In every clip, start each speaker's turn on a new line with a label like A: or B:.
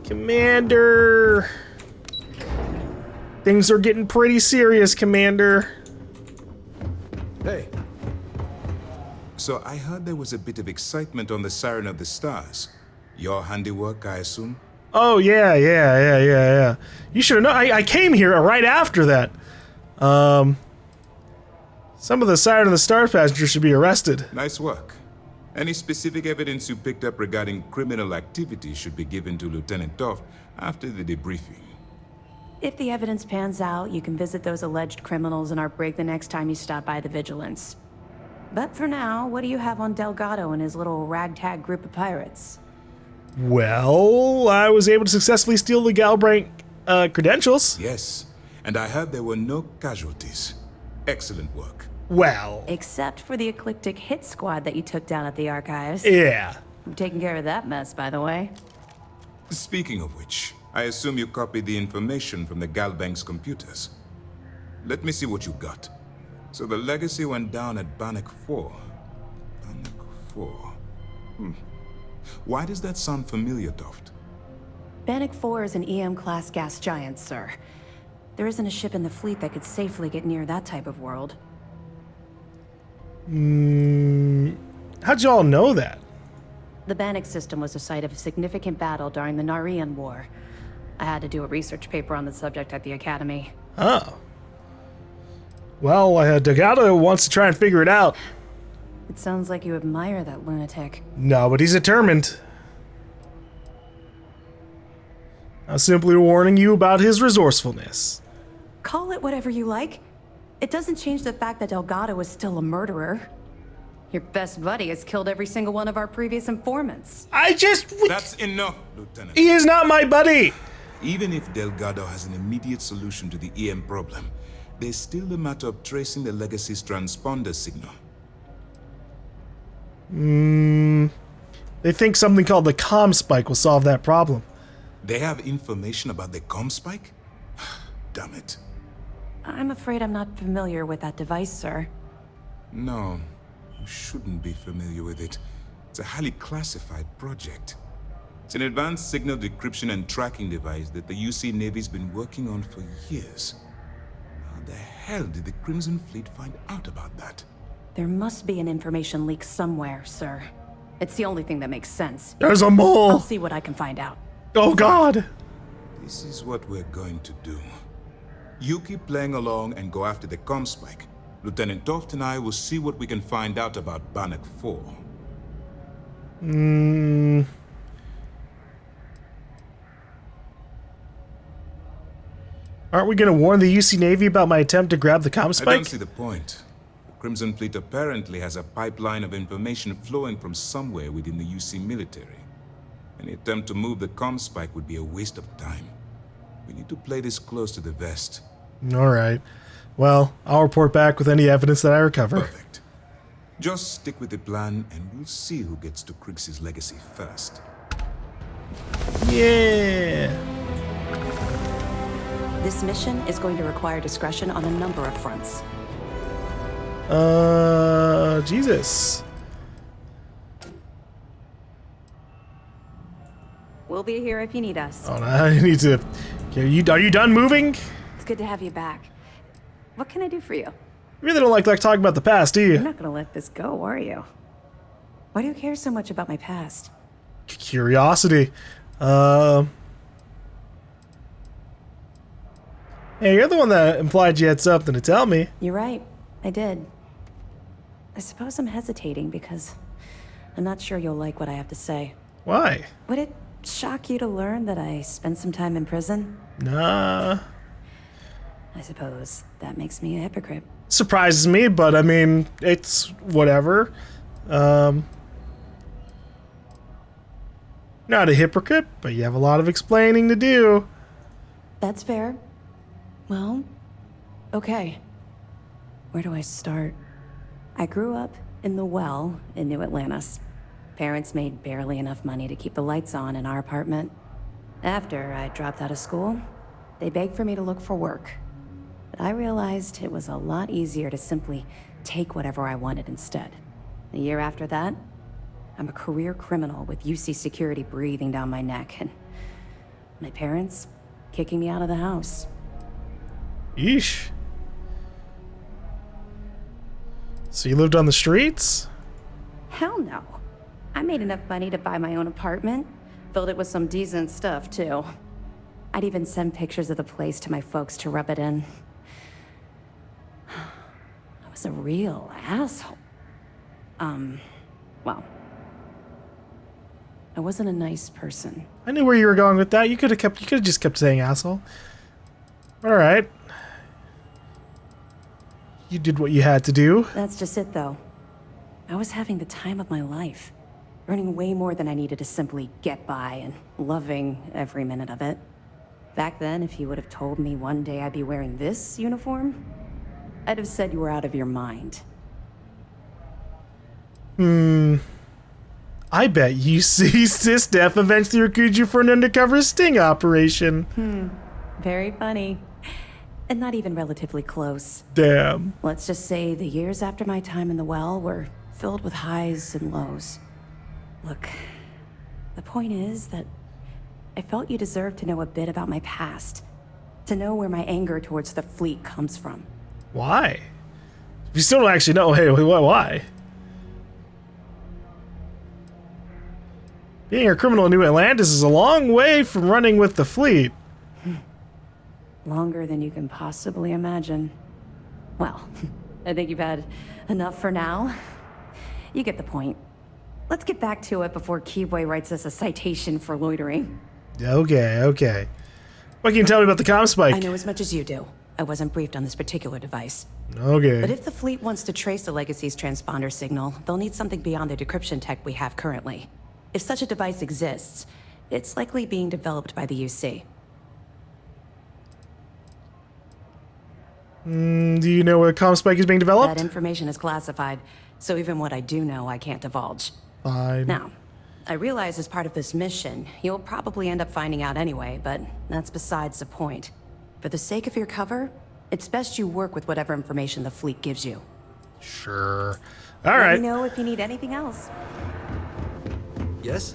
A: Commander! Things are getting pretty serious, Commander.
B: Hey. So I heard there was a bit of excitement on the Siren of the Stars. Your handiwork, I assume?
A: Oh, yeah. You should have known. I came here right after that. Some of the Siren of the Stars passengers should be arrested.
B: Nice work. Any specific evidence you picked up regarding criminal activity should be given to Lieutenant Toft after the debriefing.
C: If the evidence pans out, you can visit those alleged criminals in our brig the next time you stop by the Vigilance. But for now, what do you have on Delgado and his little ragtag group of pirates?
A: Well, I was able to successfully steal the GaLm credentials.
B: Yes, and I heard there were no casualties. Excellent work.
A: Well.
C: Except for the eclectic hit squad that you took down at the archives.
A: Yeah.
C: I'm taking care of that mess, by the way.
B: Speaking of which, I assume you copied the information from the GaLbank's computers. Let me see what you got. So the legacy went down at Bannock 4. Bannock 4. Why does that sound familiar, Toft?
C: Bannock 4 is an EM-class gas giant, sir. There isn't a ship in the fleet that could safely get near that type of world.
A: How'd you all know that?
C: The Bannock system was the site of a significant battle during the Narian War. I had to do a research paper on the subject at the Academy.
A: Oh. Well, Delgado wants to try and figure it out.
C: It sounds like you admire that lunatic.
A: No, but he's determined. I'm simply warning you about his resourcefulness.
C: Call it whatever you like. It doesn't change the fact that Delgado is still a murderer. Your best buddy has killed every single one of our previous informants.
B: That's enough, Lieutenant.
A: He is not my buddy!
B: Even if Delgado has an immediate solution to the EM problem, there's still the matter of tracing the legacy's transponder signal.
A: They think something called the comm spike will solve that problem.
B: They have information about the comm spike? Damn it.
C: I'm afraid I'm not familiar with that device, sir.
B: No, you shouldn't be familiar with it. It's a highly classified project. It's an advanced signal decryption and tracking device that the UC Navy's been working on for years. How the hell did the Crimson Fleet find out about that?
C: There must be an information leak somewhere, sir. It's the only thing that makes sense.
A: There's a mole!
C: I'll see what I can find out.
A: Oh God!
B: This is what we're going to do. You keep playing along and go after the comm spike. Lieutenant Toft and I will see what we can find out about Bannock 4.
A: Aren't we gonna warn the UC Navy about my attempt to grab the comm spike?
B: I don't see the point. The Crimson Fleet apparently has a pipeline of information flowing from somewhere within the UC military. Any attempt to move the comm spike would be a waste of time. We need to play this close to the vest.
A: Alright. Well, I'll report back with any evidence that I recover.
B: Perfect. Just stick with the plan and we'll see who gets to Crix's legacy first.
A: Yeah!
C: This mission is going to require discretion on a number of fronts.
A: Jesus.
C: We'll be here if you need us.
A: Oh, no, I need to... Are you done moving?
C: It's good to have you back. What can I do for you?
A: You really don't like talking about the past, do
C: You're
A: you?
C: not gonna let this go, are you? Why do you care so much about my past?
A: Curiosity. Hey, you're the one that implied you had something to tell me.
C: You're right. I did. I suppose I'm hesitating because I'm not sure you'll like what I have to say.
A: Why?
C: Would it shock you to learn that I spent some time in prison?
A: Nah.
C: I suppose that makes me a hypocrite.
A: Surprises me, but I mean, it's whatever. Not a hypocrite, but you have a lot of explaining to do.
C: That's fair. Well, okay. Where do I start? I grew up in the Well in New Atlantis. Parents made barely enough money to keep the lights on in our apartment. After I dropped out of school, they begged for me to look for work. But I realized it was a lot easier to simply take whatever I wanted instead. A year after that, I'm a career criminal with UC security breathing down my neck, and My parents kicking me out of the house.
A: Yeesh. So you lived on the streets?
C: Hell no. I made enough money to buy my own apartment. Filled it with some decent stuff, too. I'd even send pictures of the place to my folks to rub it in. I was a real asshole. Well, I wasn't a nice person.
A: I knew where you were going with that. You could have just kept saying asshole. All right. You did what you had to do.
C: That's just it, though. I was having the time of my life. Earning way more than I needed to simply get by and loving every minute of it. Back then, if you would have told me one day I'd be wearing this uniform, I'd have said you were out of your mind.
A: I bet you ceased death eventually recruited you for an undercover sting operation.
C: Very funny. And not even relatively close.
A: Damn.
C: Let's just say the years after my time in the well were filled with highs and lows. Look, the point is that I felt you deserved to know a bit about my past. To know where my anger towards the fleet comes from.
A: Why? You still don't actually know. Hey, why? Being a criminal in New Atlantis is a long way from running with the fleet.
C: Longer than you can possibly imagine. Well, I think you've had enough for now. You get the point. Let's get back to it before Keyboy writes us a citation for loitering.
A: Okay. What can you tell me about the comm spike?
C: I know as much as you do. I wasn't briefed on this particular device.
A: Okay.
C: But if the fleet wants to trace the Legacy's transponder signal, they'll need something beyond the decryption tech we have currently. If such a device exists, it's likely being developed by the UC.
A: Do you know where comm spike is being developed?
C: That information is classified, so even what I do know, I can't divulge.
A: Fine.
C: Now, I realize as part of this mission, you'll probably end up finding out anyway, but that's besides the point. For the sake of your cover, it's best you work with whatever information the fleet gives you.
A: Sure. All
C: Let
A: right.
C: me know if you need anything else.
D: Yes?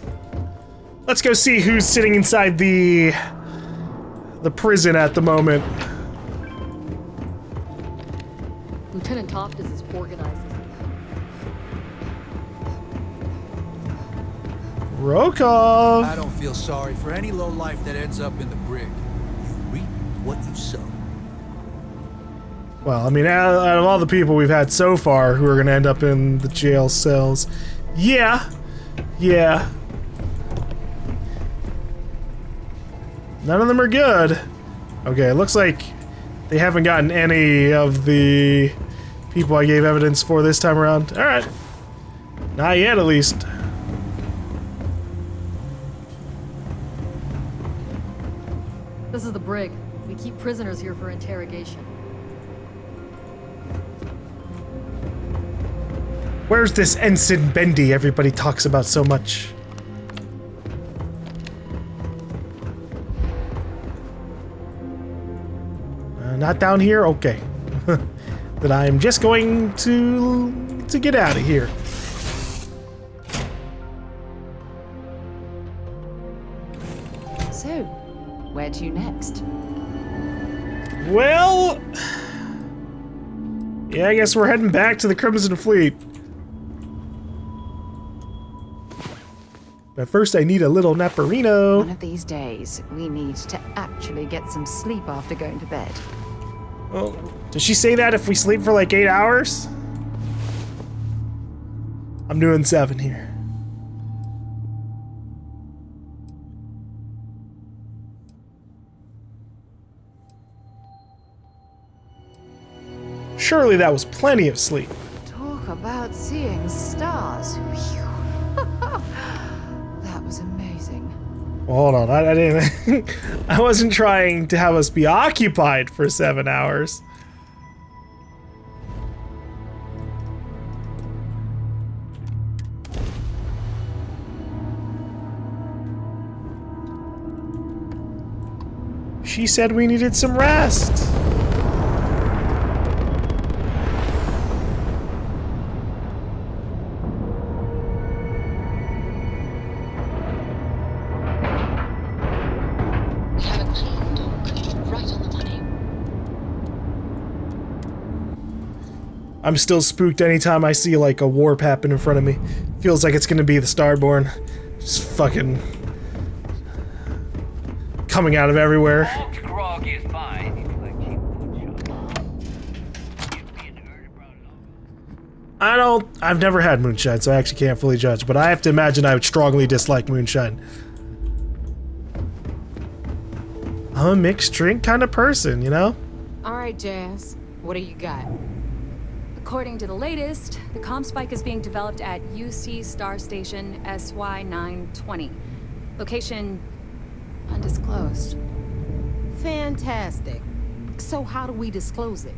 A: Let's go see who's sitting inside the prison at the moment.
E: Lieutenant Toftus is organizing.
A: Rokov.
D: I don't feel sorry for any lowlife that ends up in the brig. You reap what you sow.
A: Well, I mean, out of all the people we've had so far who are going to end up in the jail cells, yeah. None of them are good. Okay, it looks like they haven't gotten any of the people I gave evidence for this time around. All right. Not yet, at least.
E: This is the brig. We keep prisoners here for interrogation.
A: Where's this Ensign Bendy everybody talks about so much? Not down here? Okay. Then I'm just going to get out of here.
F: So, where to next?
A: Well, yeah, I guess we're heading back to the Crimson Fleet. But first I need a little naparino.
F: One of these days, we need to actually get some sleep after going to bed.
A: Oh, does she say that if we sleep for like 8 hours? I'm doing 7 here. Surely that was plenty of sleep.
F: Talk about seeing stars. Phew. That was amazing.
A: Well, hold on, I didn't. I wasn't trying to have us be occupied for 7 hours. She said we needed some rest. I'm still spooked anytime I see like a warp happen in front of me. Feels like it's gonna be the Starborn. Just fucking coming out of everywhere.
G: Alt grog is fine if you like cheap moonshine.
A: I've never had moonshine, so I actually can't fully judge, but I have to imagine I would strongly dislike moonshine. I'm a mixed drink kind of person, you know?
H: All right, Jazz. What do you got?
C: According to the latest, the comm spike is being developed at UC Star Station SY920. Location undisclosed.
H: Fantastic. So how do we disclose it?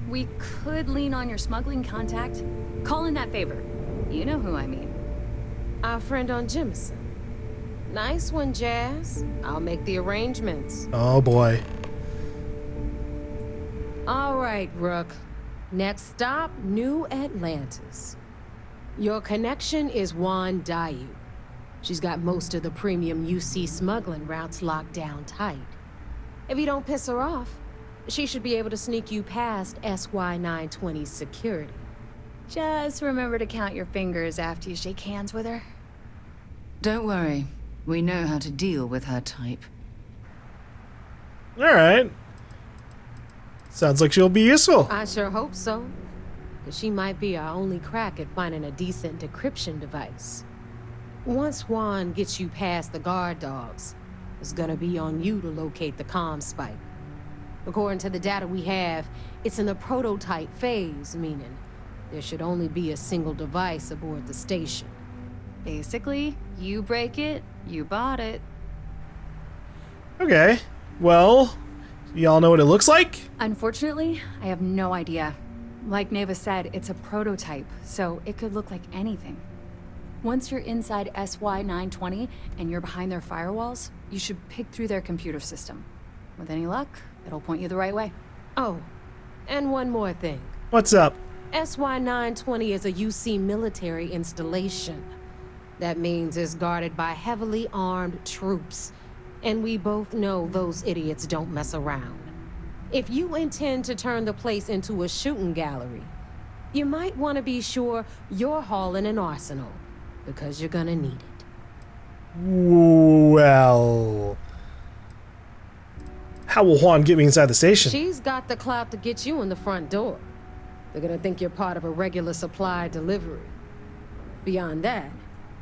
C: We could lean on your smuggling contact. Call in that favor. You know who I mean.
H: Our friend on Jemison. Nice one, Jazz. I'll make the arrangements.
A: Oh boy.
H: All right, Rook. Next stop, New Atlantis. Your connection is Juan Dayu. She's got most of the premium UC smuggling routes locked down tight. If you don't piss her off, she should be able to sneak you past SY920's security.
C: Just remember to count your fingers after you shake hands with her.
I: Don't worry. We know how to deal with her type.
A: Alright. Sounds like she'll be useful.
H: I sure hope so. Because she might be our only crack at finding a decent decryption device. Once Juan gets you past the guard dogs, it's gonna be on you to locate the comm spike. According to the data we have, it's in the prototype phase, meaning there should only be a single device aboard the station.
C: Basically, you break it, you bought it.
A: Okay. Well, y'all know what it looks like?
C: Unfortunately, I have no idea. Like Neva said, it's a prototype, so it could look like anything. Once you're inside SY920 and you're behind their firewalls, you should pick through their computer system. With any luck, it'll point you the right way.
H: Oh, and one more thing.
A: What's up?
H: SY920 is a UC military installation. That means it's guarded by heavily armed troops. And we both know those idiots don't mess around. If you intend to turn the place into a shooting gallery, you might want to be sure you're hauling an arsenal, because you're gonna need it.
A: Well... How will Juan get me inside the station?
H: She's got the clout to get you in the front door. They're gonna think you're part of a regular supply delivery. Beyond that,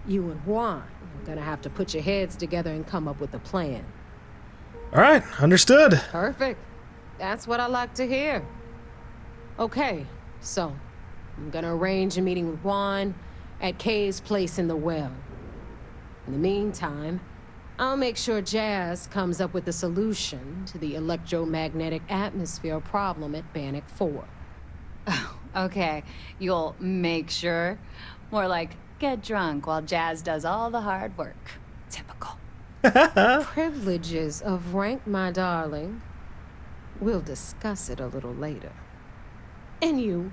H: you and Juan are gonna have to put your heads together and come up with a plan.
A: Alright, understood.
H: Perfect. That's what I like to hear. Okay, so I'm gonna arrange a meeting with Juan at Kay's place in the well. In the meantime, I'll make sure Jazz comes up with a solution to the electromagnetic atmosphere problem at Bannock 4.
C: Okay, you'll make sure. More like, get drunk while Jazz does all the hard work. Typical.
H: Privileges of rank, my darling. We'll discuss it a little later. And you,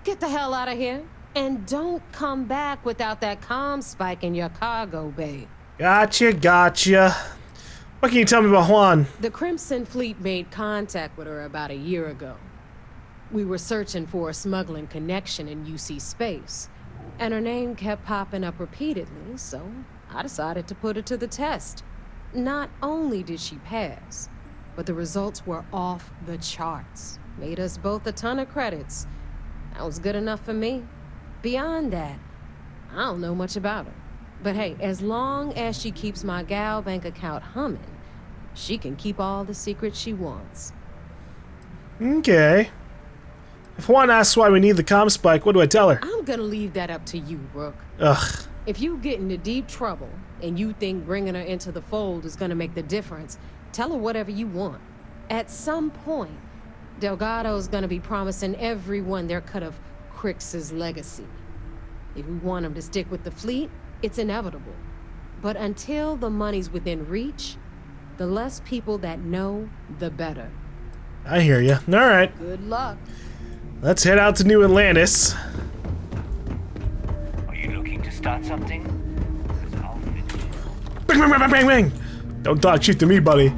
H: get the hell out of here. And don't come back without that comm spike in your cargo bay.
A: Gotcha. What can you tell me about Juan?
H: The Crimson Fleet made contact with her about a year ago. We were searching for a smuggling connection in UC space, and her name kept popping up repeatedly, so I decided to put her to the test. Not only did she pass, but the results were off the charts. Made us both a ton of credits. That was good enough for me. Beyond that, I don't know much about her. But hey, as long as she keeps my GaLm bank account humming, she can keep all the secrets she wants.
A: Okay. If Juan asks why we need the comm spike, what do I tell her?
H: I'm gonna leave that up to you, Rook.
A: Ugh.
H: If you get into deep trouble and you think bringing her into the fold is gonna make the difference, tell her whatever you want. At some point, Delgado's gonna be promising everyone their cut of Crix's legacy. If we want him to stick with the fleet, it's inevitable. But until the money's within reach, the less people that know, the better.
A: I hear you. Alright.
H: Good luck.
A: Let's head out to New Atlantis.
G: Are you looking to start something? 'Cause I'll finish it.
A: Bang, bang, bang, bang, bang, bang! Don't talk shit to me, buddy.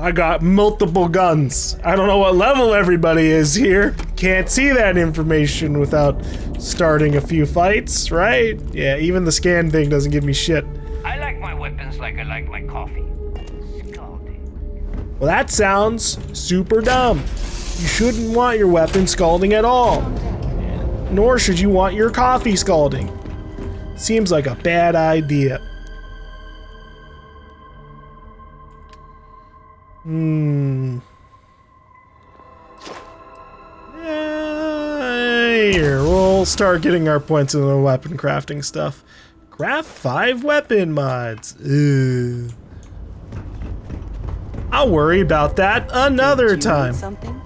A: I got multiple guns. I don't know what level everybody is here. Can't see that information without starting a few fights, right? Yeah, even the scan thing doesn't give me shit.
G: I like my weapons like I like my coffee. Scalding.
A: Well, that sounds super dumb. You shouldn't want your weapon scalding at all. Nor should you want your coffee scalding. Seems like a bad idea. Here, we'll start getting our points in the weapon crafting stuff. Craft 5 weapon mods. Ugh. I'll worry about that another time.
C: Something?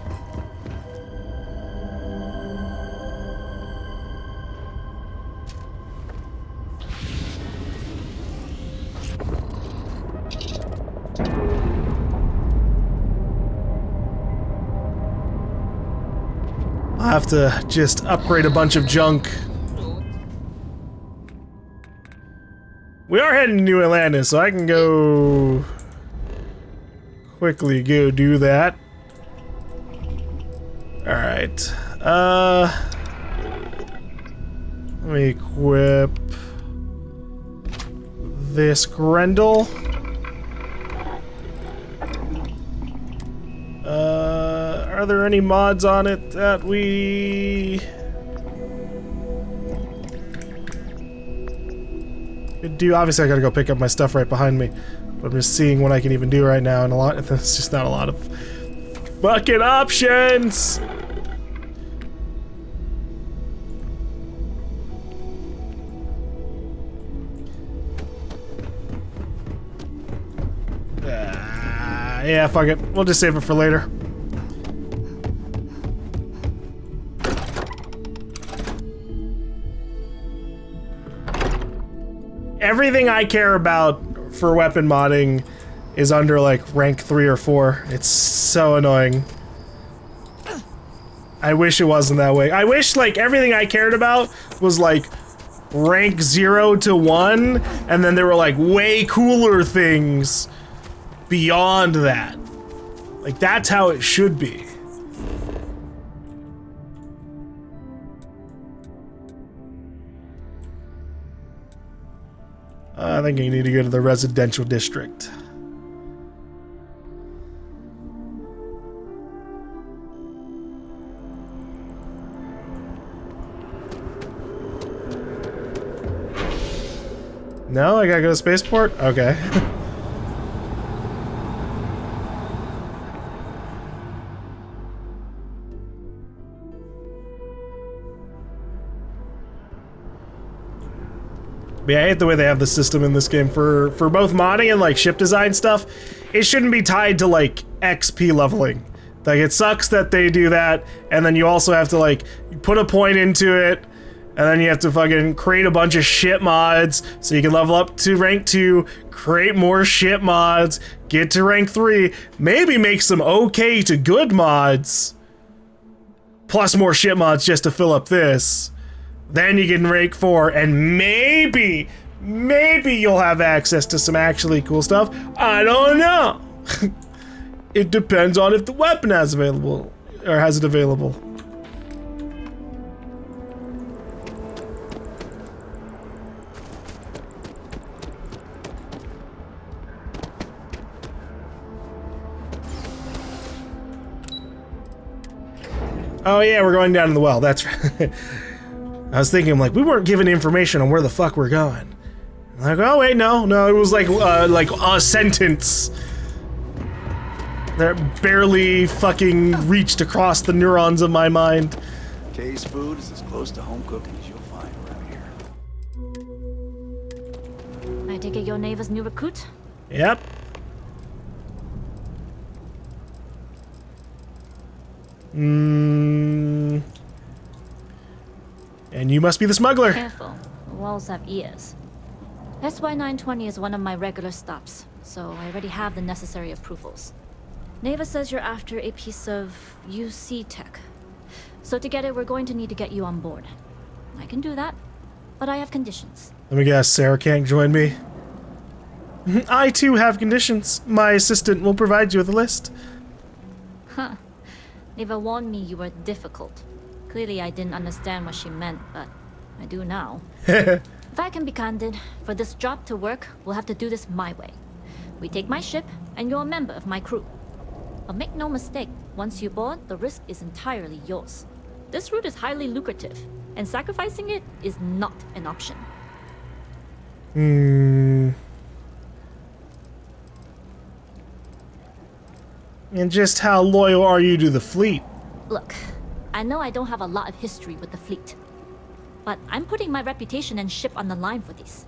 A: I'll have to just upgrade a bunch of junk. We are heading to New Atlantis, so I can go quickly go do that. Alright. Let me equip this Grendel. Are there any mods on it that we could do? Obviously I gotta go pick up my stuff right behind me, but I'm just seeing what I can even do right now, and there's just not a lot of fucking options. Yeah, fuck it. We'll just save it for later. Everything I care about for weapon modding is under like rank 3 or 4. It's so annoying. I wish it wasn't that way. I wish like everything I cared about was like rank 0 to 1, and then there were like way cooler things beyond that. Like that's how it should be. I think you need to go to the residential district. No, I gotta go to spaceport? Okay. Yeah, I hate the way they have the system in this game for both modding and like ship design stuff. It shouldn't be tied to like XP leveling. Like it sucks that they do that, and then you also have to like put a point into it, and then you have to fucking create a bunch of ship mods so you can level up to rank 2, create more ship mods, get to rank 3, maybe make some okay to good mods, plus more ship mods just to fill up this. Then you can rank 4, and maybe you'll have access to some actually cool stuff. I don't know. It depends on if the weapon has available, or has it available. Oh yeah, we're going down to the well, that's right. I was thinking, like, we weren't given information on where the fuck we're going. I'm like, oh wait, no, it was like a sentence that barely fucking reached across the neurons of my mind.
J: Kay's food is as close to home cooking as you'll find around here.
K: I take it your neighbor's new recruit?
A: Yep. And you must be the smuggler.
K: Careful. The walls have ears. That's why 920 is one of my regular stops, so I already have the necessary approvals. Neva says you're after a piece of UC tech. So to get it, we're going to need to get you on board. I can do that, but I have conditions.
A: Let me guess, Sarah can't join me? I too have conditions. My assistant will provide you with a list.
K: Huh. Neva warned me you were difficult. Clearly I didn't understand what she meant, but I do now. If I can be candid, for this job to work, we'll have to do this my way. We take my ship, and you're a member of my crew. But make no mistake, once you board, the risk is entirely yours. This route is highly lucrative, and sacrificing it is not an option.
A: And just how loyal are you to the fleet?
K: Look, I know I don't have a lot of history with the fleet, but I'm putting my reputation and ship on the line for this.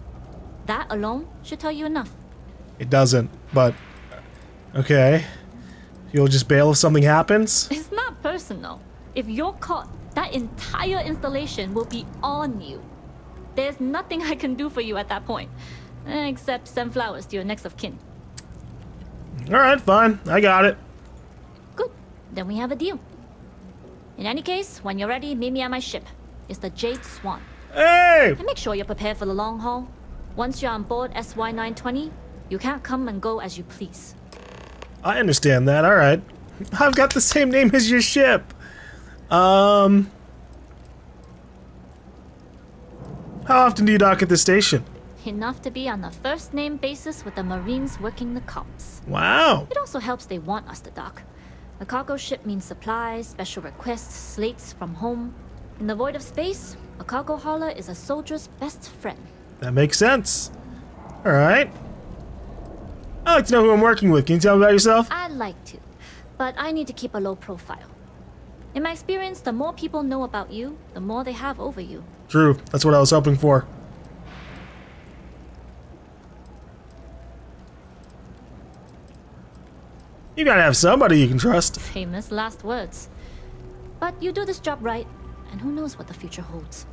K: That alone should tell you enough.
A: It doesn't, but okay. You'll just bail if something happens?
K: It's not personal. If you're caught, that entire installation will be on you. There's nothing I can do for you at that point, except send flowers to your next of kin.
A: Alright, fine. I got it.
K: Good. Then we have a deal. In any case, when you're ready, meet me at my ship. It's the Jade Swan.
A: Hey!
K: And make sure you're prepared for the long haul. Once you're on board SY-920, you can't come and go as you please.
A: I understand that, alright. I've got the same name as your ship. How often do you dock at this station?
K: Enough to be on a first-name basis with the Marines working the comms.
A: Wow.
K: It also helps they want us to dock. A cargo ship means supplies, special requests, slates from home. In the void of space, a cargo hauler is a soldier's best friend.
A: That makes sense. Alright. I'd like to know who I'm working with. Can you tell me about yourself?
K: I'd like to, but I need to keep a low profile. In my experience, the more people know about you, the more they have over you.
A: True. That's what I was hoping for. You gotta have somebody you can trust.
K: Famous last words. But you do this job right, and who knows what the future holds.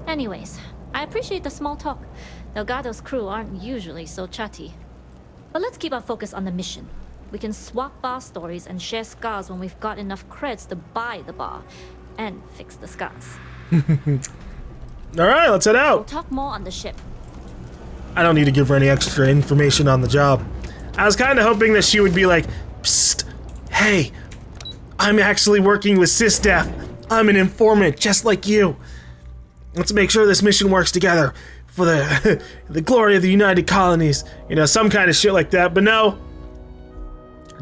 K: Anyways, I appreciate the small talk. Delgado's crew aren't usually so chatty. But let's keep our focus on the mission. We can swap bar stories and share scars when we've got enough creds to buy the bar and fix the scars.
A: Alright, let's head
K: We'll
A: out.
K: talk more on the ship.
A: I don't need to give her any extra information on the job. I was kind of hoping that she would be like, psst, hey, I'm actually working with SysDef. I'm an informant just like you. Let's make sure this mission works together for the the glory of the United Colonies. You know, some kind of shit like that, but no.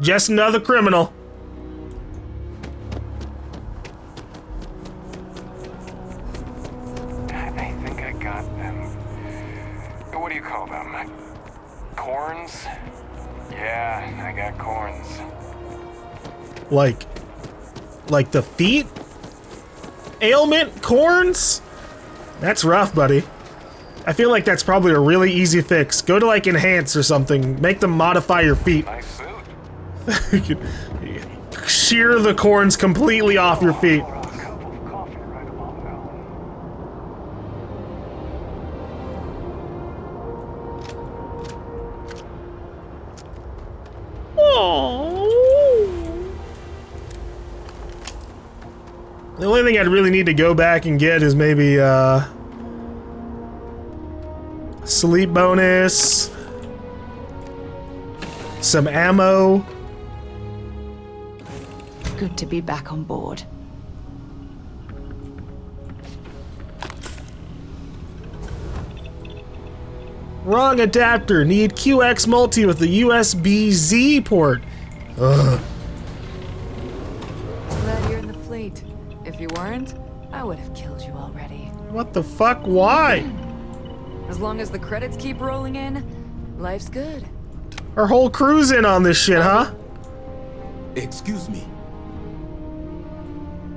A: Just another criminal.
L: I think I got them. What do you call them? Corns? Yeah, I got corns.
A: Like the feet? Ailment corns? That's rough, buddy. I feel like that's probably a really easy fix. Go to like enhance or something. Make them modify your feet.
L: Nice suit.
A: You could shear the corns completely off your feet.
L: A cup of coffee right about now.
A: The only thing I'd really need to go back and get is maybe sleep bonus, some ammo.
F: Good to be back on board.
A: Wrong adapter. Need QX multi with the USB-Z port. Ugh.
M: Glad you're in the fleet. If you weren't, I would have killed you already.
A: What the fuck? Why?
M: As long as the credits keep rolling in, life's good.
A: Our whole crew's in on this shit, huh?
N: Excuse me.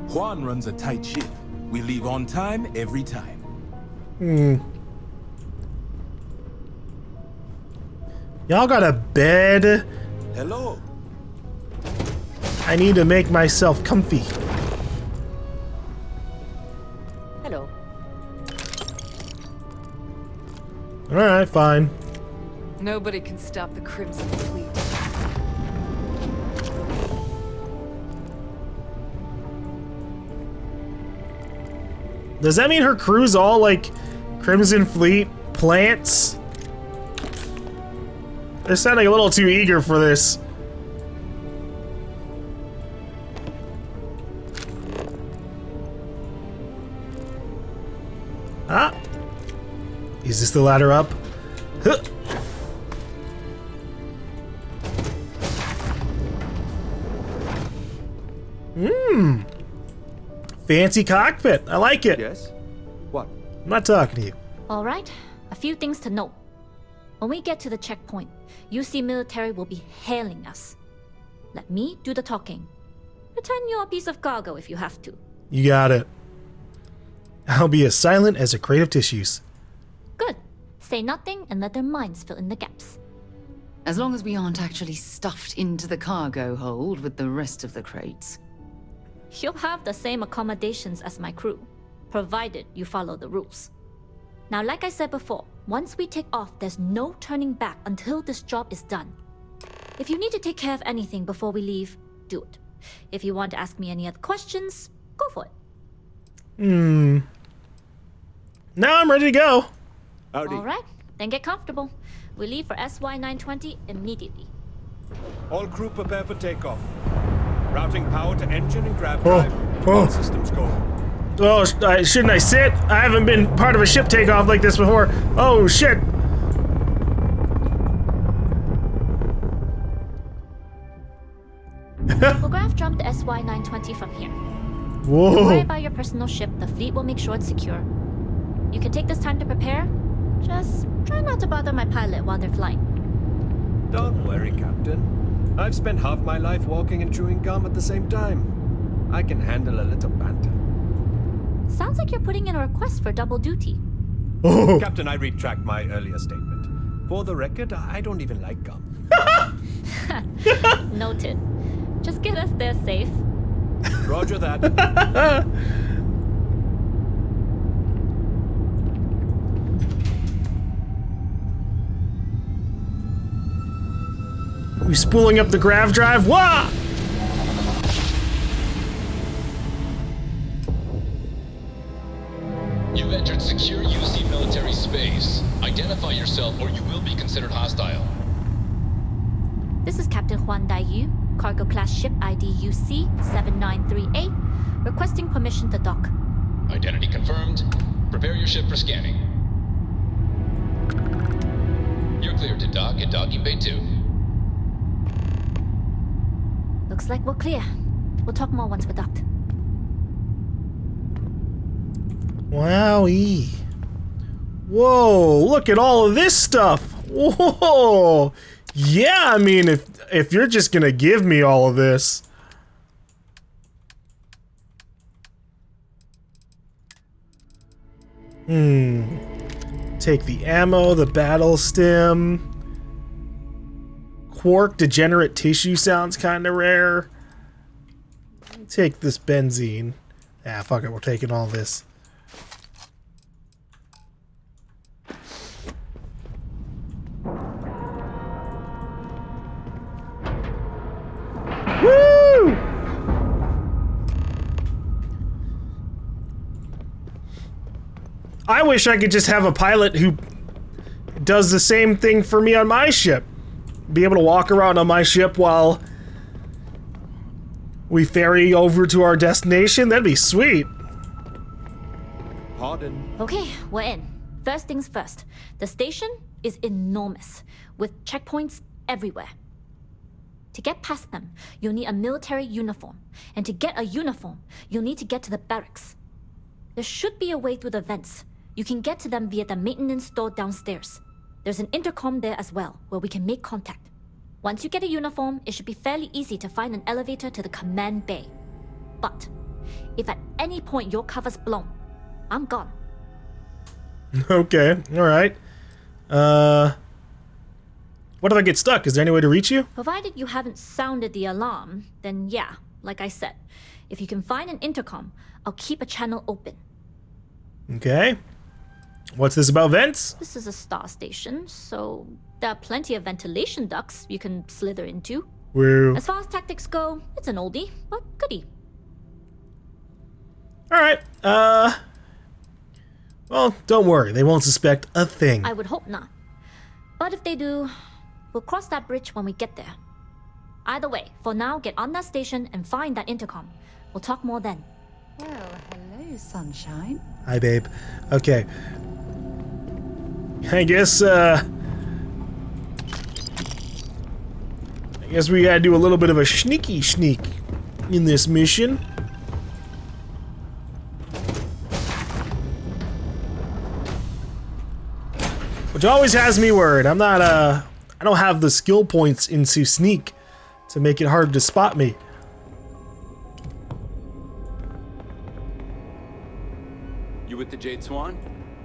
N: Juan runs a tight ship. We leave on time every time.
A: Y'all got a bed?
N: Hello.
A: I need to make myself comfy.
M: Hello.
A: Alright, fine.
M: Nobody can stop the Crimson Fleet.
A: Does that mean her crew's all like Crimson Fleet plants? They're sounding a little too eager for this. Ah. Is this the ladder up? Huh. Mmm. Fancy cockpit. I like it.
O: Yes? What?
A: I'm not talking to you.
K: All right, a few things to note. When we get to the checkpoint, UC military will be hailing us. Let me do the talking. Pretend you're a piece of cargo if you have to.
A: You got it. I'll be as silent as a crate of tissues.
K: Good. Say nothing and let their minds fill in the gaps.
I: As long as we aren't actually stuffed into the cargo hold with the rest of the crates.
K: You'll have the same accommodations as my crew, provided you follow the rules. Now, like I said before, once we take off, there's no turning back until this job is done. If you need to take care of anything before we leave, do it. If you want to ask me any other questions, go for it.
A: Now I'm ready to go.
O: Howdy.
K: All right, then get comfortable. We leave for SY-920 immediately.
O: All crew prepare for takeoff. Routing power to engine and grav drive. All systems go.
A: Oh, shouldn't I sit? I haven't been part of a ship takeoff like this before. Oh, shit.
K: We'll grav jump the SY-920 from here.
A: Whoa.
K: Don't worry about your personal ship. The fleet will make sure it's secure. You can take this time to prepare. Just try not to bother my pilot while they're flying.
O: Don't worry, Captain. I've spent half my life walking and chewing gum at the same time. I can handle a little banter.
K: Sounds like you're putting in a request for double duty.
A: Oh.
O: Captain, I retract my earlier statement. For the record, I don't even like gum.
K: Noted. Just get us there safe.
O: Roger that.
A: We spooling up the grav drive. Wah!
P: You've entered secure UC military space. Identify yourself or you will be considered hostile.
K: This is Captain Huan Daiyu, cargo class ship ID UC-7938, requesting permission to dock.
P: Identity confirmed. Prepare your ship for scanning. You're cleared to dock at docking bay 2.
K: Looks like we're clear. We'll talk more once we're docked.
A: Wowee. Whoa, look at all of this stuff. Whoa. Yeah, I mean, if you're just gonna give me all of this. Take the ammo, the battle stem. Quark degenerate tissue sounds kind of rare. Take this benzene. Ah, fuck it, we're taking all this. Woo! I wish I could just have a pilot who does the same thing for me on my ship. Be able to walk around on my ship while we ferry over to our destination. That'd be sweet.
O: Pardon.
K: Okay, we're in. First things first. The station is enormous, with checkpoints everywhere. To get past them, you'll need a military uniform. And to get a uniform, you'll need to get to the barracks. There should be a way through the vents. You can get to them via the maintenance store downstairs. There's an intercom there as well, where we can make contact. Once you get a uniform, it should be fairly easy to find an elevator to the command bay. But if at any point your cover's blown, I'm gone.
A: Okay, alright. What if I get stuck? Is there any way to reach you?
K: Provided you haven't sounded the alarm, then yeah, like I said. If you can find an intercom, I'll keep a channel open.
A: Okay. What's this about vents?
K: This is a star station, so there are plenty of ventilation ducts you can slither into.
A: Woo.
K: As far as tactics go, it's an oldie, but goodie.
A: Alright, well, don't worry, they won't suspect a thing.
K: I would hope not. But if they do, We'll cross that bridge when we get there. Either way, for now, get on that station and find that intercom. We'll talk more then.
F: Well, hello, sunshine.
A: Hi, babe. Okay. I guess we gotta do a little bit of a sneak in this mission. Which always has me worried. I'm not, I don't have the skill points into sneak to make it hard to spot me.
J: You with the Jade Swan?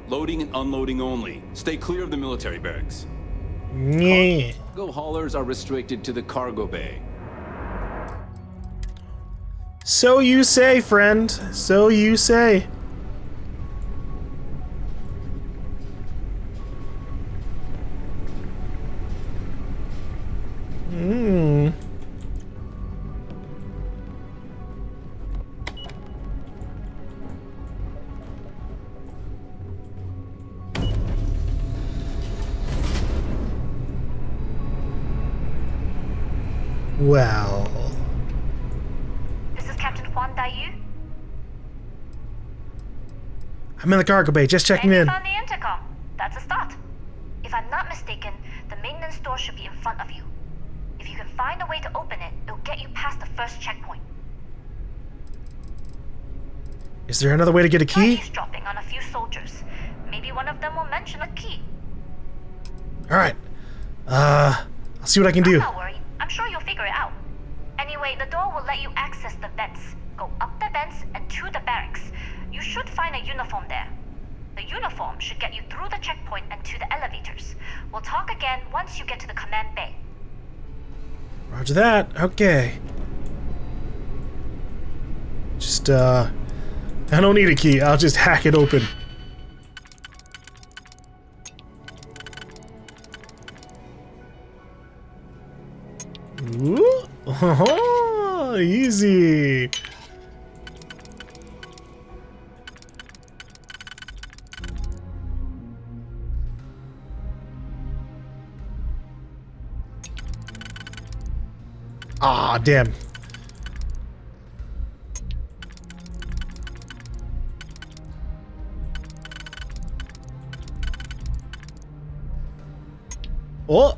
J: Loading and unloading only. Stay clear of the military barracks.
A: Yeah.
J: Cargo haulers are restricted to the cargo bay.
A: So you say, friend. So you say. Well.
Q: This is Captain Huan Daiyu.
A: I'm in the cargo bay, just checking in.
Q: Found the intercom. That's a start. If I'm not mistaken, the maintenance door should be in front of you. If you can find a way to open it, it'll get you past the first checkpoint.
A: Is there another way to get a key?
Q: Eavesdropping on a few soldiers. Maybe one of them will mention a key.
A: Alright. I'll see what I can do.
Q: I'm not worried. I'm sure you'll figure it out. Anyway, the door will let you access the vents. Go up the vents and to the barracks. You should find a uniform there. The uniform should get you through the checkpoint and to the elevators. We'll talk again once you get to the command bay.
A: Roger that. Okay. Just, I don't need a key. I'll just hack it open. Ooh. Oh, easy. Ah, damn. Oh.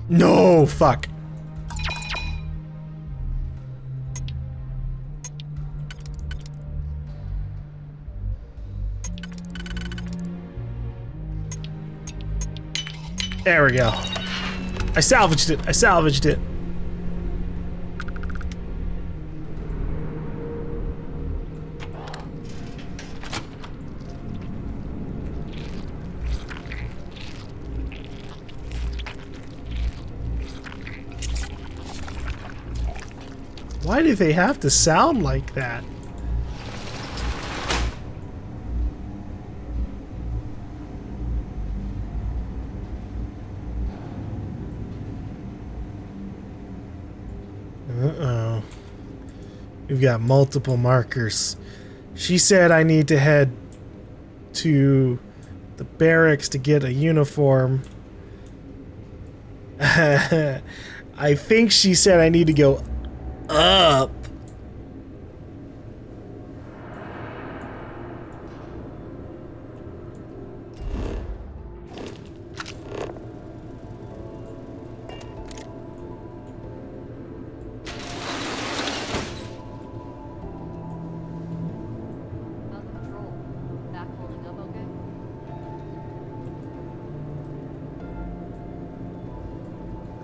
A: No, fuck. There we go. I salvaged it. I salvaged it. Why do they have to sound like that? Uh-oh. We've got multiple markers. She said I need to head to the barracks to get a uniform. I think she said I need to go up.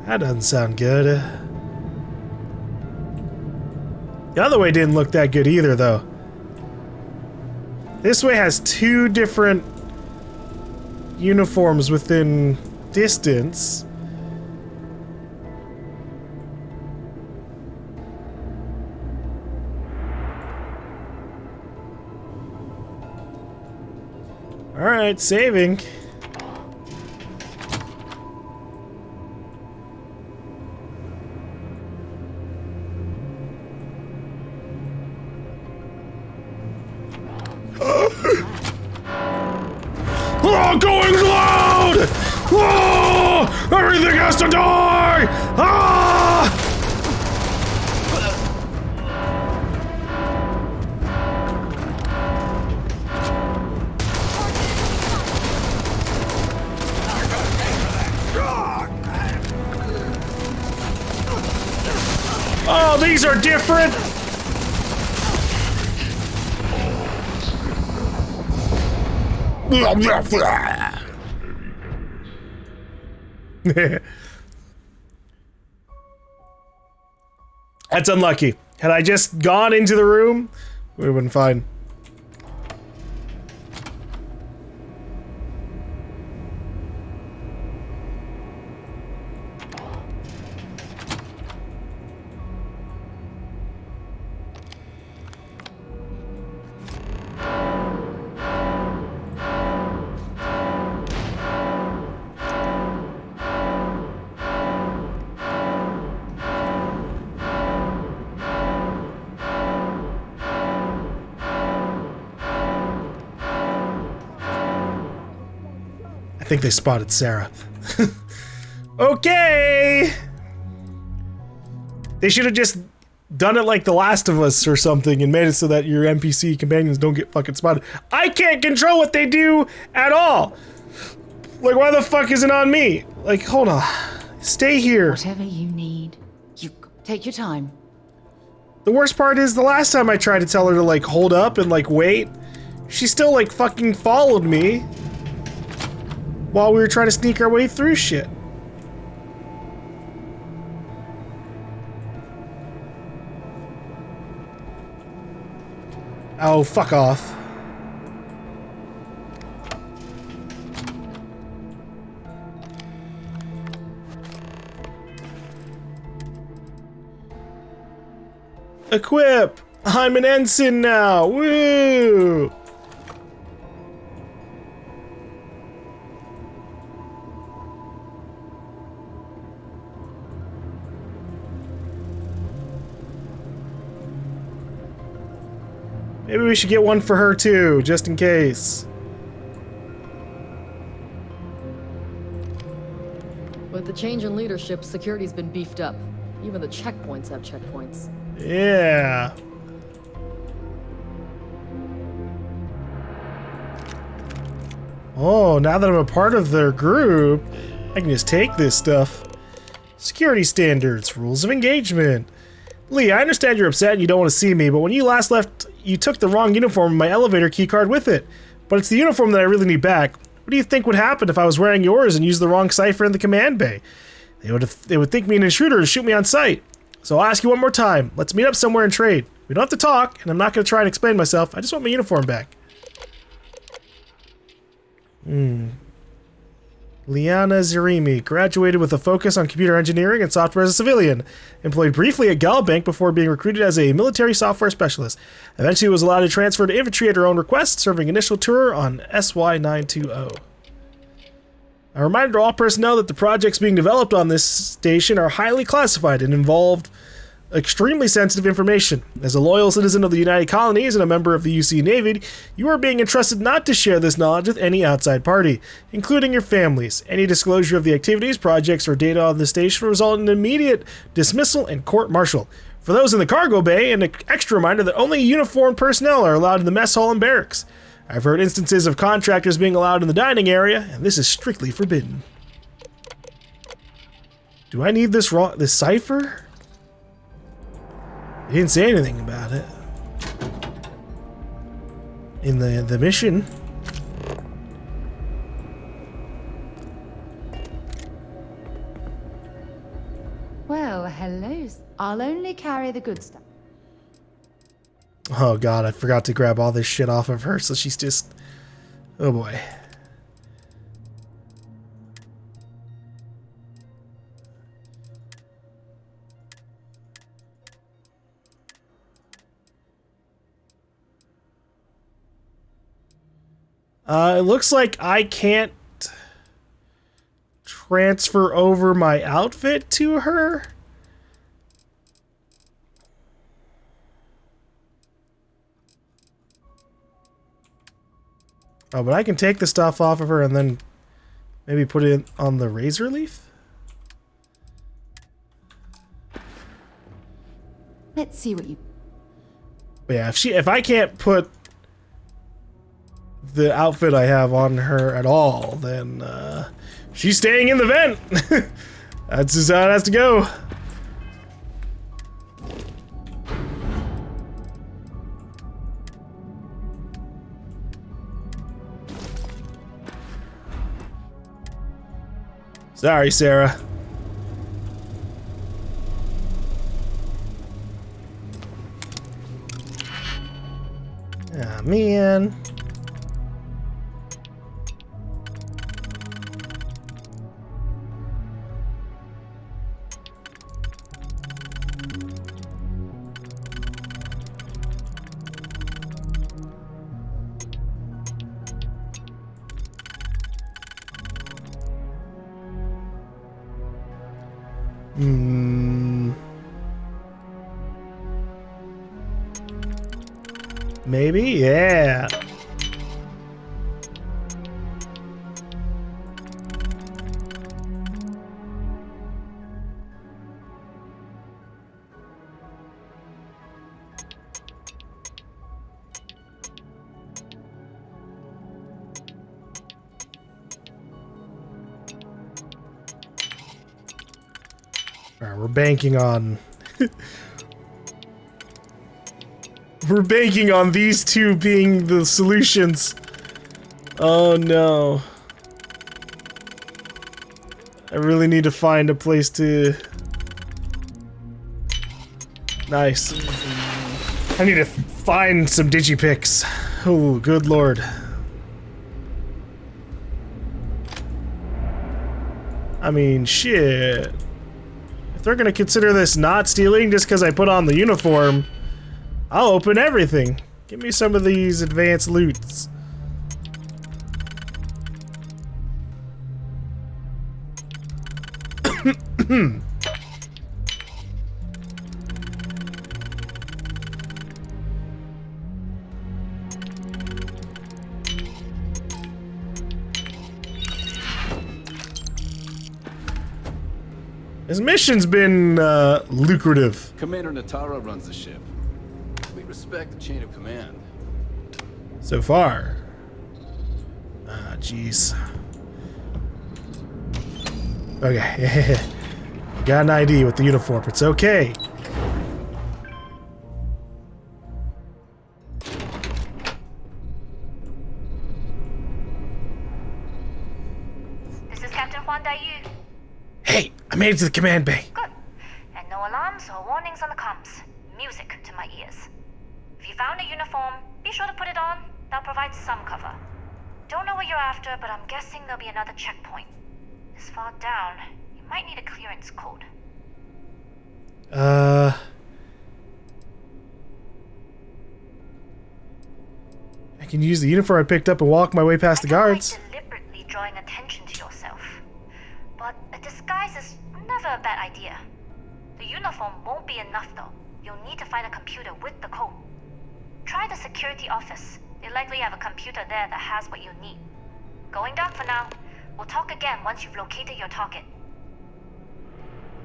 A: That doesn't sound good. The other way didn't look that good either, though. This way has two different uniforms within distance. Alright, saving. Oh, going loud! Oh! Everything has to die! Ah! Oh, these are different! That's unlucky. Had I just gone into the room, we would have been fine. I think they spotted Sarah. Okay! They should have just done it like The Last of Us or something and made it so that your NPC companions don't get fucking spotted. I can't control what they do at all! Like, why the fuck is it on me? Like, hold on. Stay here.
I: Whatever you need. You take your time.
A: The worst part is the last time I tried to tell her to, like, hold up and, like, wait, she still, like, fucking followed me while we were trying to sneak our way through shit. Oh, fuck off. Equip! I'm an ensign now! Woo! Maybe we should get one for her too, just in case.
E: With the change in leadership, security's been beefed up. Even the checkpoints have checkpoints.
A: Yeah. Oh, now that I'm a part of their group, I can just take this stuff. Security standards, rules of engagement. Lee, I understand you're upset and you don't want to see me, but when you last left, you took the wrong uniform and my elevator keycard with it. But it's the uniform that I really need back. What do you think would happen if I was wearing yours and used the wrong cipher in the command bay? They would think me an intruder and shoot me on sight. So I'll ask you one more time. Let's meet up somewhere and trade. We don't have to talk, and I'm not going to try and explain myself. I just want my uniform back. Liana Zerimi graduated with a focus on computer engineering and software as a civilian. Employed briefly at GaLm before being recruited as a military software specialist. Eventually was allowed to transfer to infantry at her own request, serving initial tour on SY-920. I reminded all personnel that the projects being developed on this station are highly classified and involved extremely sensitive information. As a loyal citizen of the United Colonies and a member of the UC Navy, you are being entrusted not to share this knowledge with any outside party, including your families. Any disclosure of the activities, projects, or data on the station will result in an immediate dismissal and court-martial. For those in the cargo bay, an extra reminder that only uniformed personnel are allowed in the mess hall and barracks. I've heard instances of contractors being allowed in the dining area, and this is strictly forbidden. Do I need this cipher? He didn't say anything about it in the mission.
F: Well, hello. I'll only carry the good stuff.
A: Oh god, I forgot to grab all this shit off of her, so she's just... Oh boy. It looks like I can't transfer over my outfit to her. Oh, but I can take the stuff off of her and then Maybe put it on the razor leaf?
F: Let's see what you...
A: But yeah, if I can't put the outfit I have on her at all, then she's staying in the vent. That's just how it has to go. Sorry, Sarah. Ah, man. Maybe? Yeah. Alright, we're banking on... We're banking on these two being the solutions. Oh no. I really need to find a place to... Nice. I need to find some digipics. Oh, good lord. I mean, shit. If they're gonna consider this not stealing just because I put on the uniform, I'll open everything. Give me some of these advanced loots. This mission's been lucrative.
J: Commander Natara runs the ship. We respect the chain of command.
A: So far. Ah, jeez. Okay. Got an ID with the uniform. It's okay.
Q: This is Captain Huan Daiyu.
A: Hey, I made it to the command bay.
Q: Good. And no alarms or warnings on the comms. Music to my ears. If you found a uniform, be sure to put it on. That'll provide some cover. Don't know what you're after, but I'm guessing there'll be another checkpoint. This far down, you might need a clearance code.
A: I can use the uniform I picked up and walk my way past the guards.
Q: Deliberately drawing attention to yourself. But a disguise is never a bad idea. The uniform won't be enough though. You'll need to find a computer with the code. Try the security office. They likely have a computer there that has what you need. Going down for now. We'll talk again once you've located your target.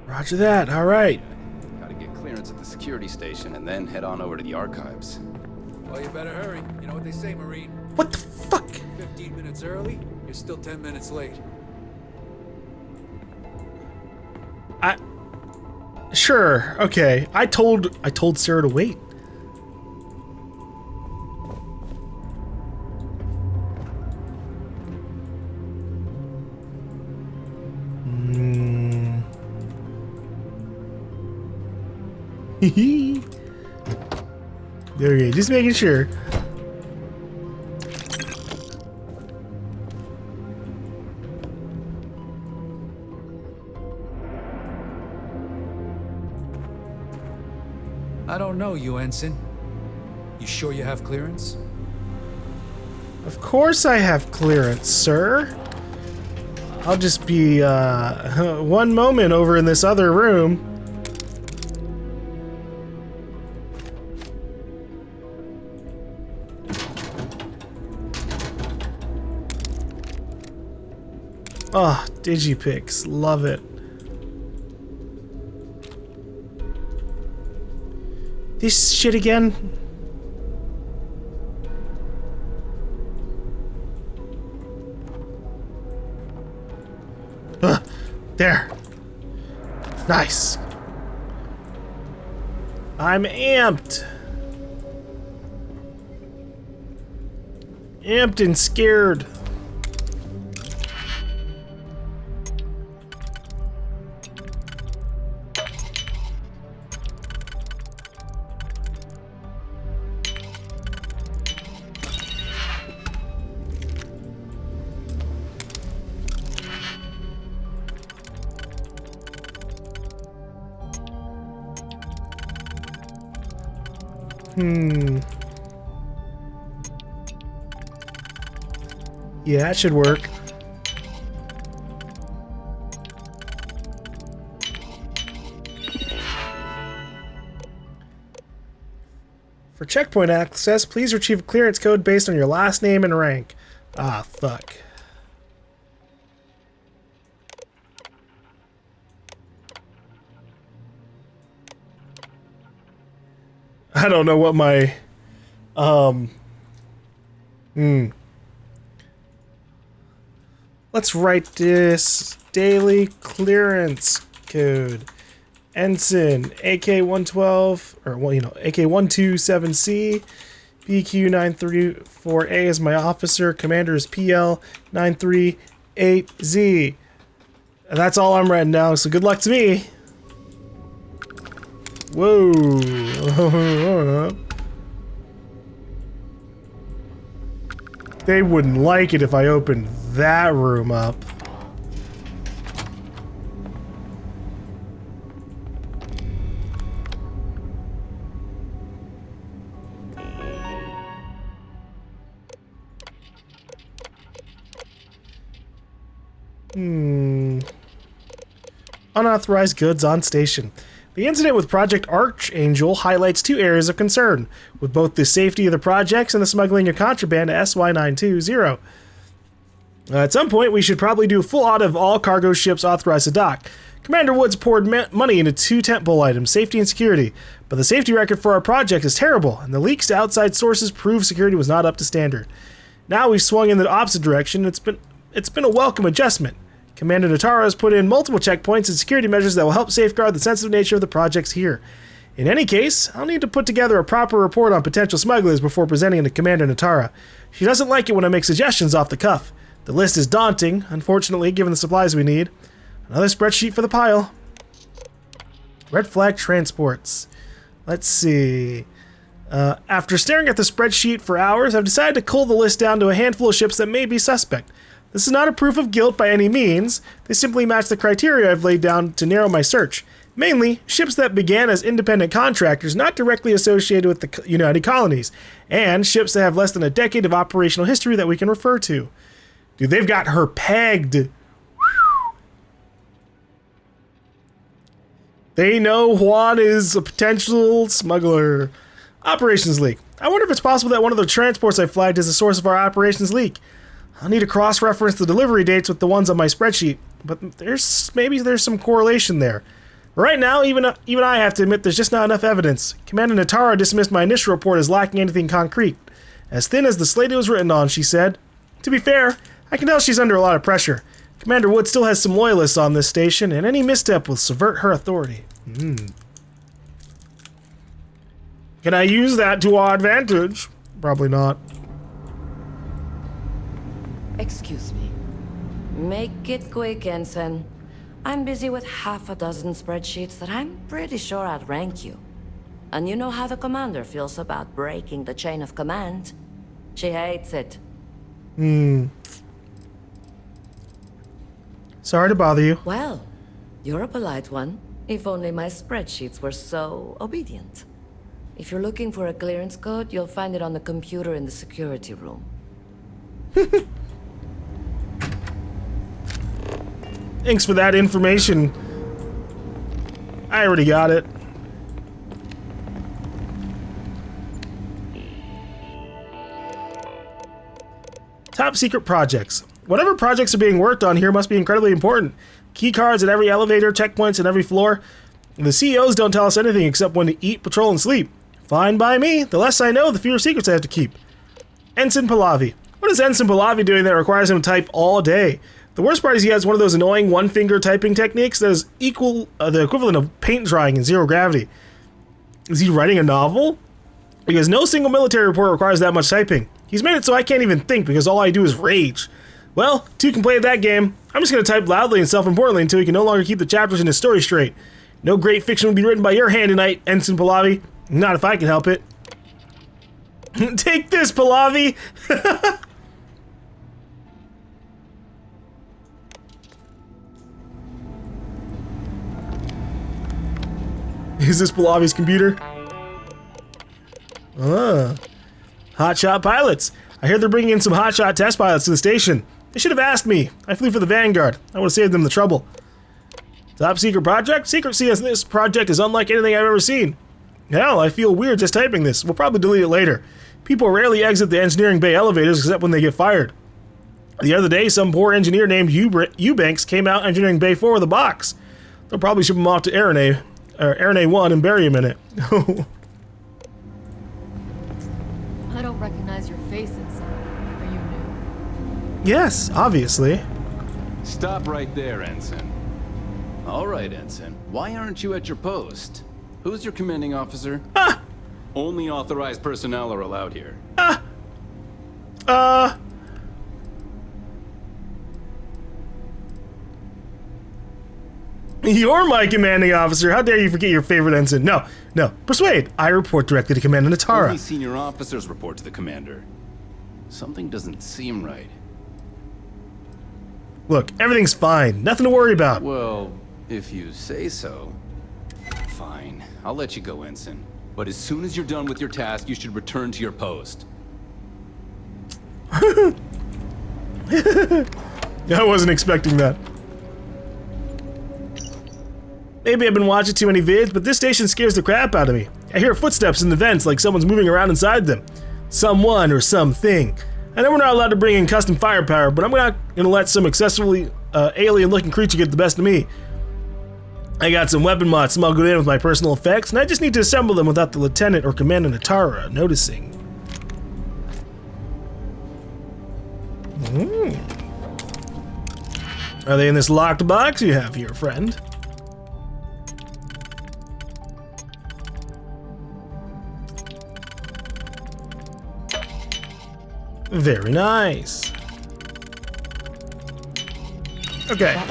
A: Roger that, alright.
J: Gotta get clearance at the security station and then head on over to the archives.
D: Well, you better hurry. You know what they say, Marine?
A: What the fuck?
D: 15 minutes early, you're still 10 minutes late.
A: Sure, okay. I told Sarah to wait. Okay, just making sure.
D: I don't know you, Ensign. You sure you have clearance?
A: Of course I have clearance, sir. I'll just be, one moment over in this other room. Oh, Digipix. Love it. This shit again? There. Nice. I'm amped. Amped and scared. Yeah, that should work. For checkpoint access, please retrieve a clearance code based on your last name and rank. Ah, fuck. I don't know what my Let's write this daily clearance code. Ensign AK-112 or AK-127C, BQ-934A is my officer, commander is PL-938Z. And that's all I'm writing down, so good luck to me. Whoa. They wouldn't like it if I opened that room up. Unauthorized goods on station. The incident with Project Archangel highlights two areas of concern, with both the safety of the projects and the smuggling of contraband to SY-920. At some point, we should probably do a full audit of all cargo ships authorized to dock. Commander Woods poured money into two tentpole items, safety and security, but the safety record for our project is terrible, and the leaks to outside sources prove security was not up to standard. Now we've swung in the opposite direction, it's been a welcome adjustment. Commander Natara has put in multiple checkpoints and security measures that will help safeguard the sensitive nature of the projects here. In any case, I'll need to put together a proper report on potential smugglers before presenting it to Commander Natara. She doesn't like it when I make suggestions off the cuff. The list is daunting, unfortunately, given the supplies we need. Another spreadsheet for the pile. Red flag transports. Let's see. After staring at the spreadsheet for hours, I've decided to cull the list down to a handful of ships that may be suspect. This is not a proof of guilt by any means. They simply match the criteria I've laid down to narrow my search. Mainly, ships that began as independent contractors not directly associated with the United Colonies, and ships that have less than a decade of operational history that we can refer to. Dude, they've got her pegged. They know Juan is a potential smuggler. Operations leak. I wonder if it's possible that one of the transports I flagged is the source of our operations leak. I'll need to cross-reference the delivery dates with the ones on my spreadsheet, but maybe there's some correlation there. Right now, even I have to admit there's just not enough evidence. Commander Natara dismissed my initial report as lacking anything concrete. As thin as the slate it was written on, she said. To be fair, I can tell she's under a lot of pressure. Commander Wood still has some loyalists on this station, and any misstep will subvert her authority. Can I use that to our advantage? Probably not.
R: Excuse me. Make it quick, Ensign. I'm busy with half a dozen spreadsheets that I'm pretty sure outrank you. And you know how the commander feels about breaking the chain of command. She hates it.
A: Sorry to bother you.
R: Well, you're a polite one. If only my spreadsheets were so obedient. If you're looking for a clearance code, you'll find it on the computer in the security room.
A: Thanks for that information. I already got it. Top secret projects. Whatever projects are being worked on here must be incredibly important. Key cards at every elevator, checkpoints at every floor. The CEOs don't tell us anything except when to eat, patrol, and sleep. Fine by me. The less I know, the fewer secrets I have to keep. Ensign Pahlavi. What is Ensign Pahlavi doing that requires him to type all day? The worst part is he has one of those annoying one-finger typing techniques that is the equivalent of paint drying in zero gravity. Is he writing a novel? Because no single military report requires that much typing. He's made it so I can't even think because all I do is rage. Well, two can play that game. I'm just going to type loudly and self-importantly until he can no longer keep the chapters in his story straight. No great fiction will be written by your hand tonight, Ensign Pahlavi. Not if I can help it. Take this, Pahlavi! Is this Pahlavi's computer? Hotshot pilots. I hear they're bringing in some hotshot test pilots to the station. They should have asked me. I flew for the Vanguard. I would have saved them the trouble. Top secret project? Secrecy in this project is unlike anything I've ever seen. Hell, I feel weird just typing this. We'll probably delete it later. People rarely exit the engineering bay elevators except when they get fired. The other day, some poor engineer named Eubanks came out engineering bay 4 with a box. They'll probably ship him off to Arena 1 and bury him in it.
E: I don't recognize your face, Ensign. Are you new?
A: Yes, obviously.
J: Stop right there, Ensign. All right, Ensign. Why aren't you at your post? Who's your commanding officer? Only authorized personnel are allowed here.
A: You're my commanding officer. How dare you forget your favorite ensign? No. Persuade. I report directly to Commander Natara.
J: Only senior officers report to the commander. Something doesn't seem right.
A: Look, everything's fine. Nothing to worry about.
J: Well, if you say so. Fine. I'll let you go, Ensign. But as soon as you're done with your task, you should return to your post.
A: I wasn't expecting that. Maybe I've been watching too many vids, but this station scares the crap out of me. I hear footsteps in the vents like someone's moving around inside them. Someone or something. I know we're not allowed to bring in custom firepower, but I'm not gonna let some excessively alien-looking creature get the best of me. I got some weapon mods smuggled in with my personal effects, and I just need to assemble them without the Lieutenant or Commander Natara noticing. Are they in this locked box you have here, friend? Very nice. Okay.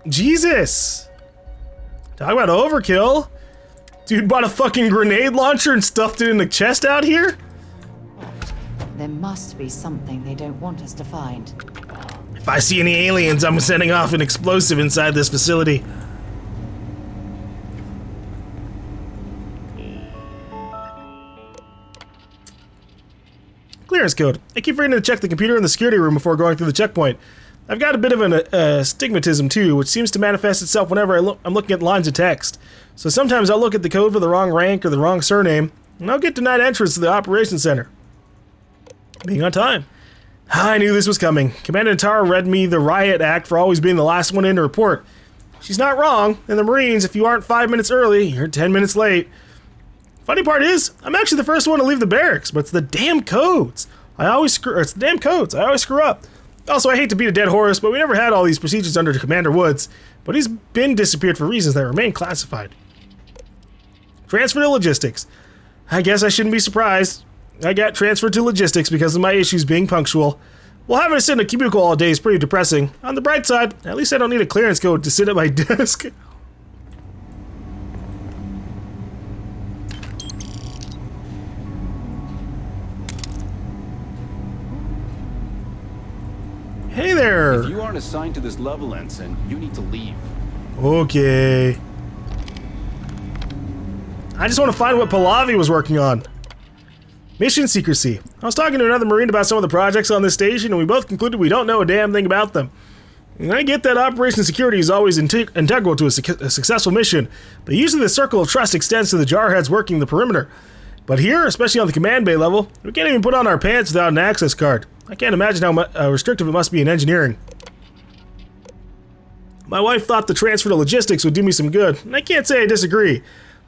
A: Jesus! Talk about overkill. Dude bought a fucking grenade launcher and stuffed it in the chest out here?
F: There must be something they don't want us to find.
A: If I see any aliens, I'm sending off an explosive inside this facility. Clearance code. I keep forgetting to check the computer in the security room before going through the checkpoint. I've got a bit of an astigmatism too, which seems to manifest itself whenever I'm looking at lines of text. So sometimes I'll look at the code for the wrong rank or the wrong surname, and I'll get denied entrance to the operations center. Being on time. I knew this was coming. Commander Natara read me the riot act for always being the last one in to report. She's not wrong. In the Marines, if you aren't 5 minutes early, you're 10 minutes late. Funny part is, I'm actually the first one to leave the barracks, but it's the damn codes. It's the damn codes. I always screw up. Also, I hate to beat a dead horse, but we never had all these procedures under Commander Woods, but he's been disappeared for reasons that remain classified. Transfer to logistics. I guess I shouldn't be surprised. I got transferred to logistics because of my issues being punctual. Well, having to sit in a cubicle all day is pretty depressing. On the bright side, at least I don't need a clearance code to sit at my desk. Hey there!
J: If you aren't assigned to this level, Ensign, you need to leave.
A: Okay. I just want to find what Pahlavi was working on. Mission secrecy. I was talking to another Marine about some of the projects on this station, and we both concluded we don't know a damn thing about them. And I get that operation security is always integral to a successful mission, but usually the circle of trust extends to the jarheads working the perimeter. But here, especially on the command bay level, we can't even put on our pants without an access card. I can't imagine how restrictive it must be in engineering. My wife thought the transfer to logistics would do me some good, and I can't say I disagree.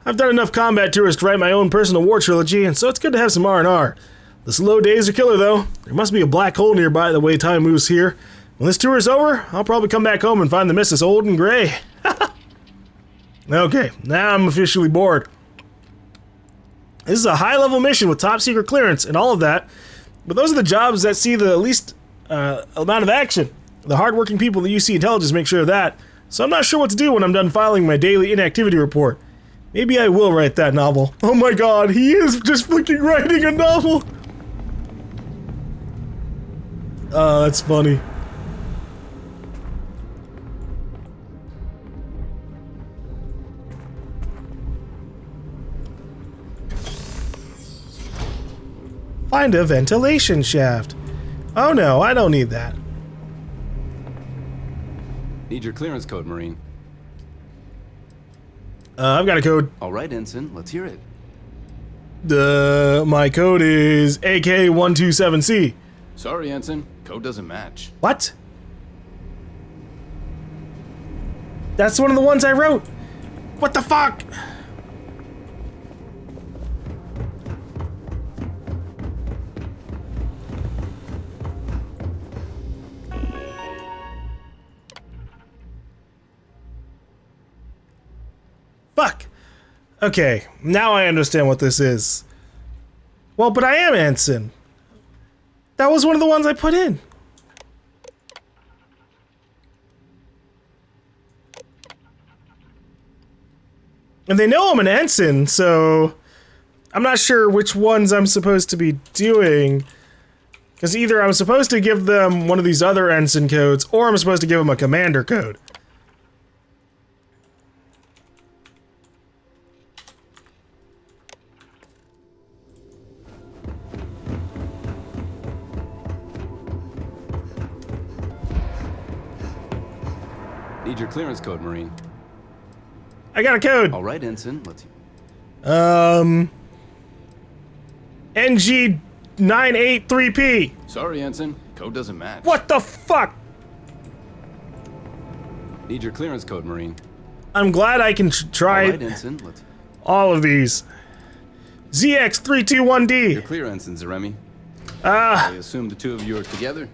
A: I've done enough combat tours to write my own personal war trilogy, and so it's good to have some R&R. The slow days are killer, though. There must be a black hole nearby the way time moves here. When this tour is over, I'll probably come back home and find the missus old and gray. Okay, now I'm officially bored. This is a high-level mission with top-secret clearance and all of that, but those are the jobs that see the least amount of action. The hard-working people at UC Intelligence make sure of that, so I'm not sure what to do when I'm done filing my daily inactivity report. Maybe I will write that novel. Oh my god, he is just fucking writing a novel! That's funny. Find a ventilation shaft. Oh no, I don't need that.
J: Need your clearance code, Marine.
A: I've got a code.
J: All right, Ensign, let's hear it.
A: My code is AK127C.
J: Sorry, Ensign. Code doesn't match.
A: What? That's one of the ones I wrote. What the fuck? Fuck. Okay, now I understand what this is. Well, but I am Ensign. That was one of the ones I put in. And they know I'm an ensign, so I'm not sure which ones I'm supposed to be doing. Because either I'm supposed to give them one of these other ensign codes, or I'm supposed to give them a commander code.
J: Need your clearance code, Marine.
A: I got a code.
J: All right, Ensign. Let's.
A: NG983P.
J: Sorry, Ensign. Code doesn't match.
A: What the fuck?
J: Need your clearance code, Marine.
A: I'm glad I can try
J: all right, Ensign. Let's.
A: All of these. ZX321D.
J: You're clear, Ensign Zaremi. I assume the two of you are together?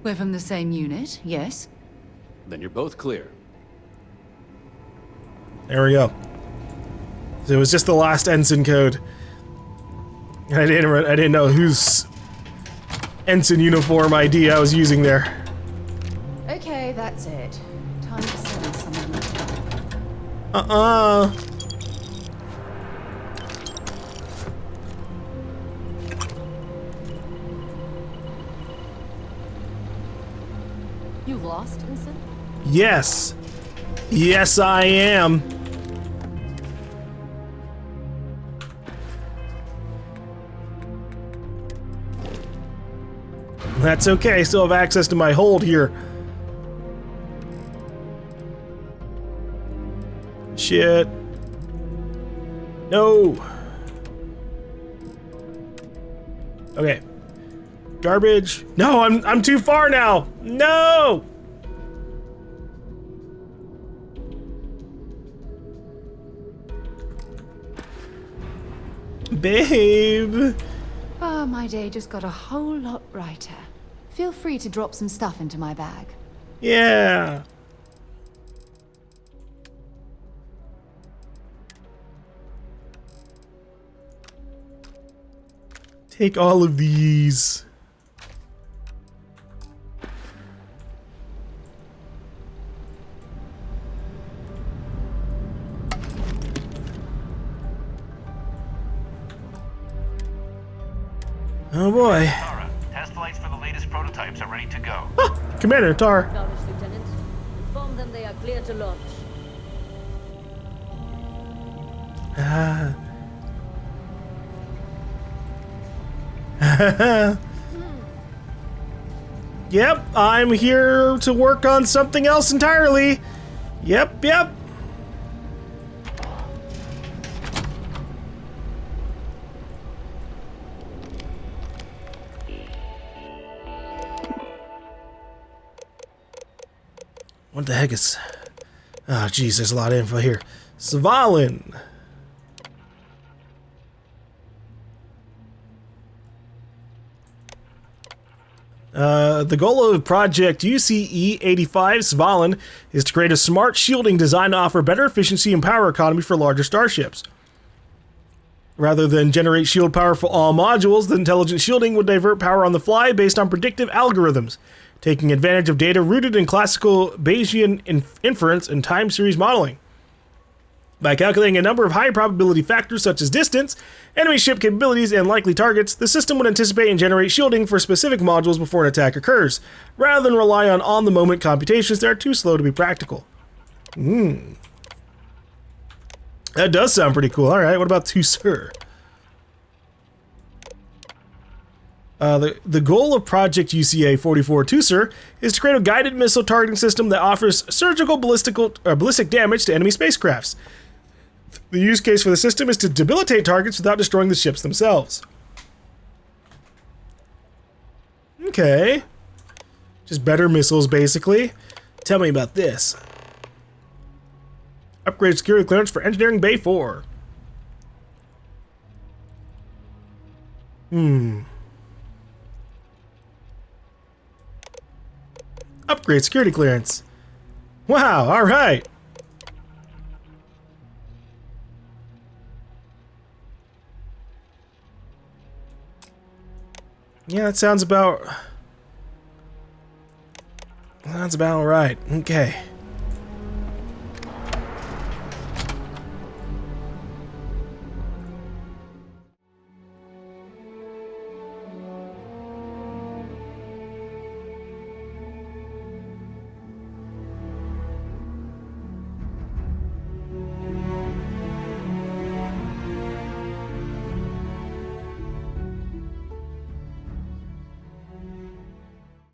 I: We're from the same unit, yes.
J: Then you're both clear.
A: There we go. So it was just the last ensign code. I didn't know whose ensign uniform ID I was using there.
M: Okay, that's it. Time to settle someone.
E: You lost, Ensign?
A: Yes. Yes, I am. That's okay, I still have access to my hold here. Shit. No. Okay. Garbage. No, I'm too far now. No. Babe.
M: Ah, my day just got a whole lot brighter. Feel free to drop some stuff into my bag.
A: Yeah. Take all of these. Oh boy.
G: Tara, test flights for the latest prototypes are ready to go.
A: Ah, Commander Tar.
K: Acknowledged, Lieutenant. Inform them they are clear to launch. Yep, I'm here to work on something else entirely. Yep.
A: What the heck is... Oh, geez, there's a lot of info here. Svalin. The goal of Project UCE-85 Svalin is to create a smart shielding designed to offer better efficiency and power economy for larger starships. Rather than generate shield power for all modules, the intelligent shielding would divert power on the fly based on predictive algorithms, taking advantage of data rooted in classical Bayesian inference and time series modeling. By calculating a number of high probability factors such as distance, enemy ship capabilities, and likely targets, the system would anticipate and generate shielding for specific modules before an attack occurs, rather than rely on the moment computations that are too slow to be practical. That does sound pretty cool. Alright, what about Tusur? The goal of Project UCA-44 Tusur is to create a guided missile targeting system that offers surgical ballistic damage to enemy spacecrafts. The use case for the system is to debilitate targets without destroying the ships themselves. Okay. Just better missiles, basically. Tell me about this. Upgrade security clearance for Engineering Bay 4. Upgrade security clearance. Wow, alright. Yeah, that sounds about... That's about right. Okay.